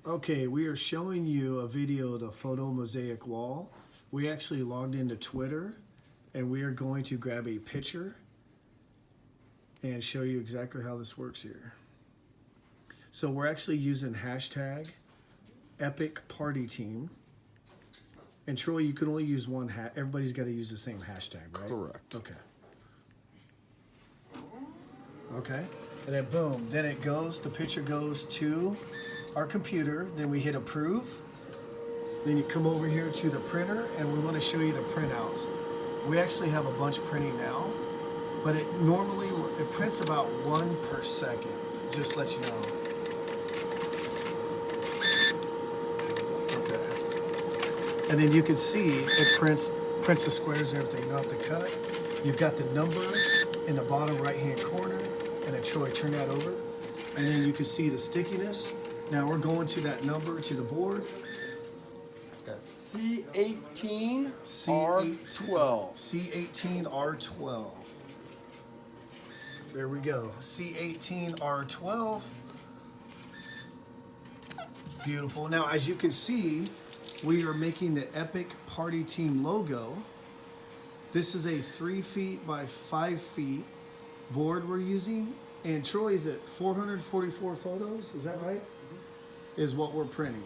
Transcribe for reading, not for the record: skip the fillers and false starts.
Okay, we are showing you a video of the photo mosaic wall. We actually logged into Twitter and we are going to grab a picture and show you exactly how this works here. So we're actually using hashtag epic party team. And Troy, you can only use one everybody's got to use the same hashtag, right? Correct. Okay. Okay. And then boom, then it goes, the picture goes to our computer, then we hit approve. Then you come over here to the printer and we want to show you the printouts. We actually have a bunch printing now, but it prints about 1 per second, just to let you know. Okay. And then you can see it prints the squares and everything. You don't have to cut. You've got the number in the bottom right hand corner, and then Troy, turn that over. And then you can see the stickiness. Now we're going to that number to the board. C18 R12. C18 R12. There we go. C18 R12. Beautiful. Now, as you can see, we are making the Epic Party Team logo. This is a 3 feet by 5 feet board we're using. And Troy, is it 444 photos? Is that right? Is what we're printing.